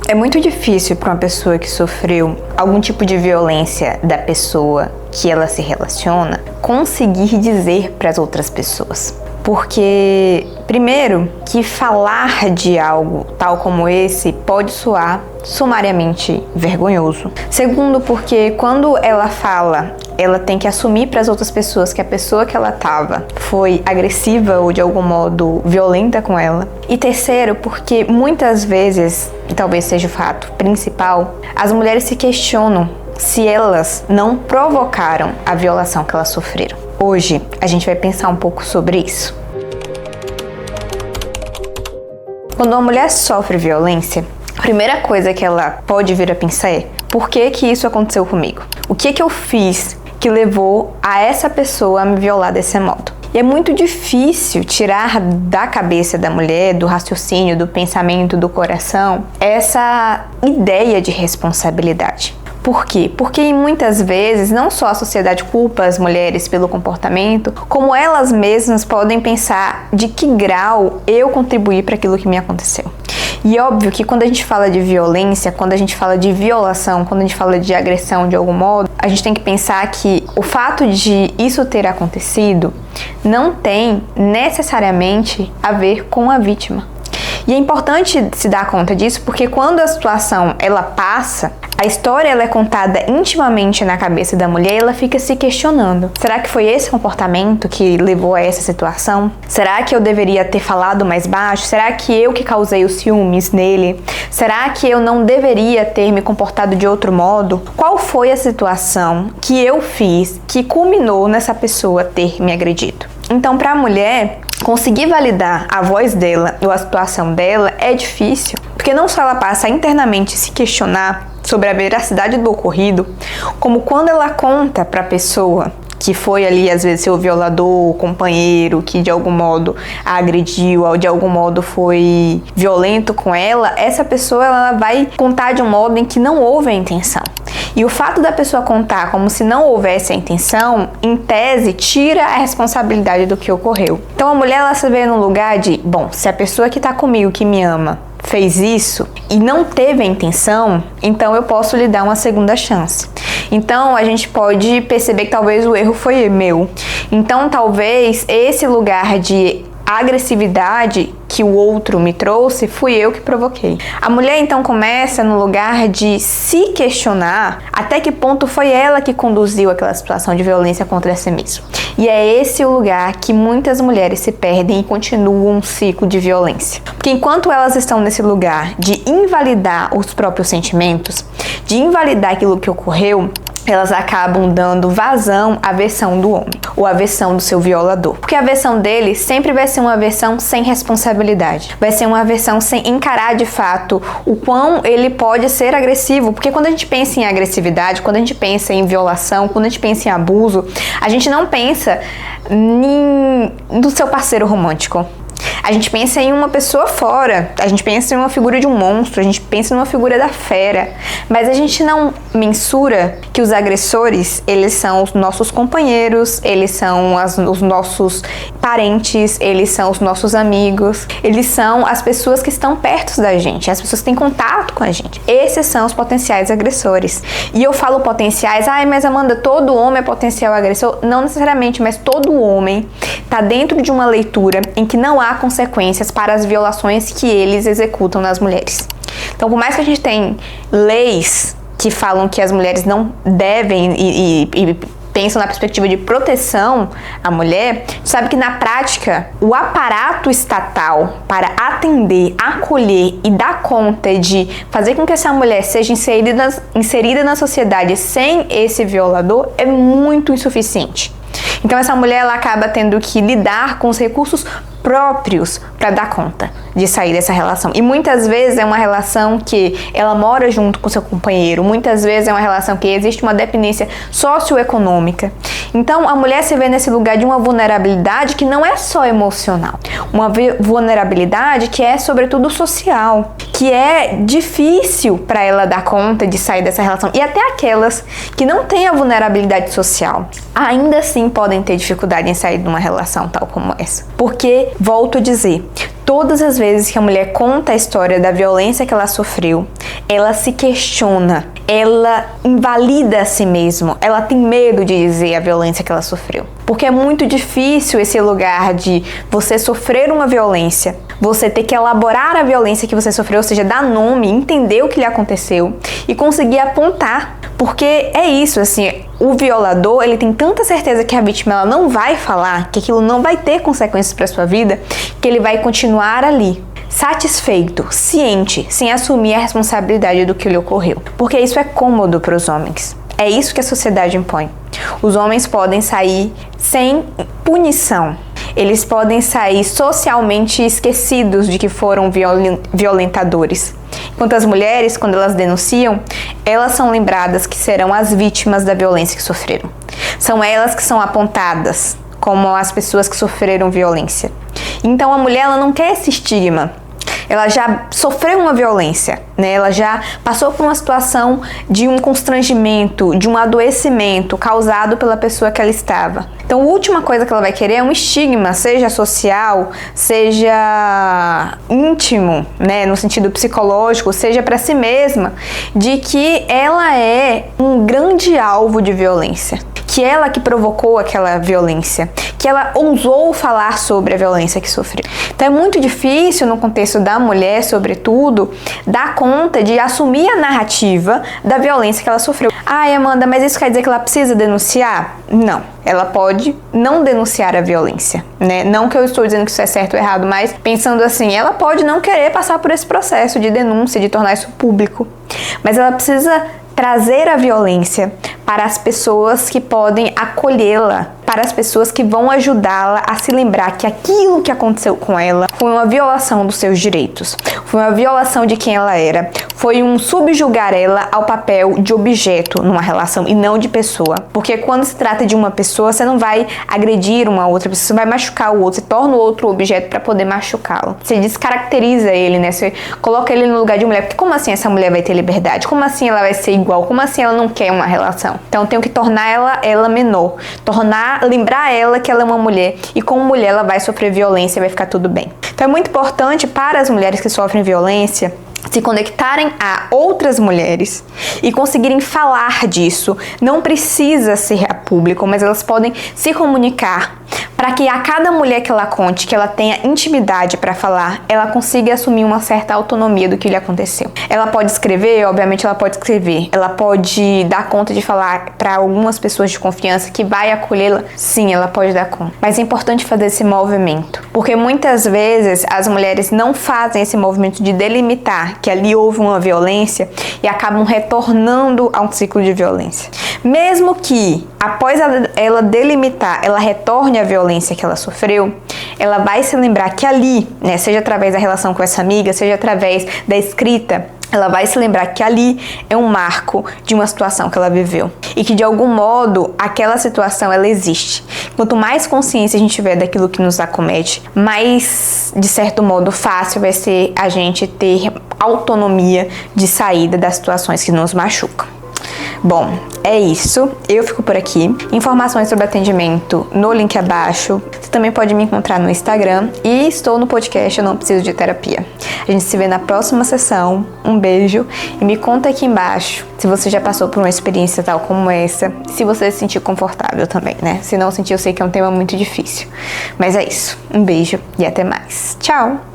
É muito difícil para uma pessoa que sofreu algum tipo de violência da pessoa que ela se relaciona conseguir dizer para as outras pessoas. Porque, primeiro, que falar de algo tal como esse pode soar sumariamente vergonhoso. Segundo, porque quando ela fala, ela tem que assumir para as outras pessoas que a pessoa que ela estava foi agressiva ou de algum modo violenta com ela. E terceiro, porque muitas vezes, e talvez seja o fato principal, as mulheres se questionam se elas não provocaram a violação que elas sofreram. Hoje, a gente vai pensar um pouco sobre isso. Quando uma mulher sofre violência, a primeira coisa que ela pode vir a pensar é: por que que isso aconteceu comigo? O que que eu fiz que levou a essa pessoa a me violar desse modo? E é muito difícil tirar da cabeça da mulher, do raciocínio, do pensamento, do coração, essa ideia de responsabilidade. Por quê? Porque muitas vezes não só a sociedade culpa as mulheres pelo comportamento, como elas mesmas podem pensar de que grau eu contribuí para aquilo que me aconteceu. E óbvio que quando a gente fala de violência, quando a gente fala de violação, quando a gente fala de agressão de algum modo, a gente tem que pensar que o fato de isso ter acontecido não tem necessariamente a ver com a vítima. E é importante se dar conta disso porque quando a situação ela passa, a história ela é contada intimamente na cabeça da mulher e ela fica se questionando. Será que foi esse comportamento que levou a essa situação? Será que eu deveria ter falado mais baixo? Será que eu que causei os ciúmes nele? Será que eu não deveria ter me comportado de outro modo? Qual foi a situação que eu fiz que culminou nessa pessoa ter me agredido? Então, para a mulher, conseguir validar a voz dela ou a situação dela é difícil, porque não só ela passa a internamente se questionar sobre a veracidade do ocorrido, como quando ela conta para a pessoa que foi ali, às vezes, seu violador, o companheiro, que de algum modo a agrediu, ou de algum modo foi violento com ela, essa pessoa ela vai contar de um modo em que não houve a intenção. E o fato da pessoa contar como se não houvesse a intenção, em tese, tira a responsabilidade do que ocorreu. Então a mulher ela se vê num lugar de, bom, se a pessoa que tá comigo, que me ama, fez isso e não teve a intenção, então eu posso lhe dar uma segunda chance. Então a gente pode perceber que talvez o erro foi meu. Então talvez esse lugar de agressividade que o outro me trouxe, fui eu que provoquei. A mulher então começa no lugar de se questionar até que ponto foi ela que conduziu aquela situação de violência contra si mesma. E é esse o lugar que muitas mulheres se perdem e continuam um ciclo de violência. Porque enquanto elas estão nesse lugar de invalidar os próprios sentimentos, de invalidar aquilo que ocorreu, elas acabam dando vazão à versão do homem, ou à versão do seu violador. Porque a versão dele sempre vai ser uma versão sem responsabilidade. Vai ser uma versão sem encarar de fato o quão ele pode ser agressivo. Porque quando a gente pensa em agressividade, quando a gente pensa em violação, quando a gente pensa em abuso, a gente não pensa no seu parceiro romântico. A gente pensa em uma pessoa fora, a gente pensa em uma figura de um monstro, a gente pensa em uma figura da fera, mas a gente não mensura que os agressores, eles são os nossos companheiros, eles são os nossos parentes, eles são os nossos amigos, eles são as pessoas que estão perto da gente, as pessoas que têm contato com a gente. Esses são os potenciais agressores. E eu falo potenciais, mas Amanda, todo homem é potencial agressor? Não necessariamente, mas todo homem está dentro de uma leitura em que não há consequências para as violações que eles executam nas mulheres. Então, por mais que a gente tenha leis que falam que as mulheres não devem e pensam na perspectiva de proteção à mulher, sabe que na prática o aparato estatal para atender, acolher e dar conta de fazer com que essa mulher seja inserida na sociedade sem esse violador é muito insuficiente. Então essa mulher ela acaba tendo que lidar com os recursos próprios para dar conta de sair dessa relação. E muitas vezes é uma relação que ela mora junto com seu companheiro, muitas vezes é uma relação que existe uma dependência socioeconômica. Então a mulher se vê nesse lugar de uma vulnerabilidade que não é só emocional, uma vulnerabilidade que é sobretudo social, que é difícil para ela dar conta de sair dessa relação. E até aquelas que não têm a vulnerabilidade social, ainda assim podem ter dificuldade em sair de uma relação tal como essa. Porque, volto a dizer, Todas as vezes que a mulher conta a história da violência que ela sofreu, ela se questiona, ela invalida a si mesma, ela tem medo de dizer a violência que ela sofreu. Porque é muito difícil esse lugar de você sofrer uma violência, você ter que elaborar a violência que você sofreu, ou seja, dar nome, entender o que lhe aconteceu e conseguir apontar. Porque é isso, assim, o violador, ele tem tanta certeza que a vítima ela não vai falar, que aquilo não vai ter consequências para sua vida, que ele vai continuar ali, satisfeito, ciente, sem assumir a responsabilidade do que lhe ocorreu. Porque isso é cômodo para os homens. É isso que a sociedade impõe. Os homens podem sair sem punição. Eles podem sair socialmente esquecidos de que foram violentadores. Enquanto as mulheres, quando elas denunciam, elas são lembradas que serão as vítimas da violência que sofreram. São elas que são apontadas como as pessoas que sofreram violência. Então a mulher ela não quer esse estigma. Ela já sofreu uma violência, né? Ela já passou por uma situação de um constrangimento, de um adoecimento causado pela pessoa que ela estava. Então, a última coisa que ela vai querer é um estigma, seja social, seja íntimo, né, no sentido psicológico, seja para si mesma, de que ela é um grande alvo de violência. Que ela que provocou aquela violência, que ela ousou falar sobre a violência que sofreu. Então é muito difícil, no contexto da mulher, sobretudo, dar conta de assumir a narrativa da violência que ela sofreu. Ah, Amanda, mas isso quer dizer que ela precisa denunciar? Não. Ela pode não denunciar a violência, né? Não que eu estou dizendo que isso é certo ou errado, mas pensando assim, ela pode não querer passar por esse processo de denúncia, de tornar isso público. Mas ela precisa trazer a violência para as pessoas que podem acolhê-la, para as pessoas que vão ajudá-la a se lembrar que aquilo que aconteceu com ela foi uma violação dos seus direitos, foi uma violação de quem ela era, foi um subjugar ela ao papel de objeto numa relação e não de pessoa. Porque quando se trata de uma pessoa, você não vai agredir uma outra pessoa, você vai machucar o outro, você torna o outro objeto para poder machucá-lo. Você descaracteriza ele, né? Você coloca ele no lugar de mulher. Porque como assim essa mulher vai ter liberdade? Como assim ela vai ser igual? Como assim ela não quer uma relação? Então eu tenho que tornar ela menor, lembrar ela que ela é uma mulher e como mulher ela vai sofrer violência e vai ficar tudo bem. Então é muito importante para as mulheres que sofrem violência se conectarem a outras mulheres e conseguirem falar disso. Não precisa ser a público, mas elas podem se comunicar para que a cada mulher que ela conte, que ela tenha intimidade para falar, ela consiga assumir uma certa autonomia do que lhe aconteceu. Ela pode escrever, obviamente ela pode escrever. Ela pode dar conta de falar para algumas pessoas de confiança que vai acolhê-la. Sim, ela pode dar conta. Mas é importante fazer esse movimento, porque muitas vezes as mulheres não fazem esse movimento de delimitar que ali houve uma violência e acabam retornando a um ciclo de violência. Mesmo que após ela delimitar, ela retorne à violência que ela sofreu, ela vai se lembrar que ali, né, seja através da relação com essa amiga, seja através da escrita, ela vai se lembrar que ali é um marco de uma situação que ela viveu e que de algum modo aquela situação ela existe. Quanto mais consciência a gente tiver daquilo que nos acomete, mais de certo modo fácil vai ser a gente ter autonomia de saída das situações que nos machucam. Bom, é isso. Eu fico por aqui. Informações sobre atendimento no link abaixo. Você também pode me encontrar no Instagram e estou no podcast Eu Não Preciso de Terapia. A gente se vê na próxima sessão. Um beijo e me conta aqui embaixo se você já passou por uma experiência tal como essa, se você se sentir confortável também, né? Se não sentir, eu sei que é um tema muito difícil. Mas é isso. Um beijo e até mais. Tchau!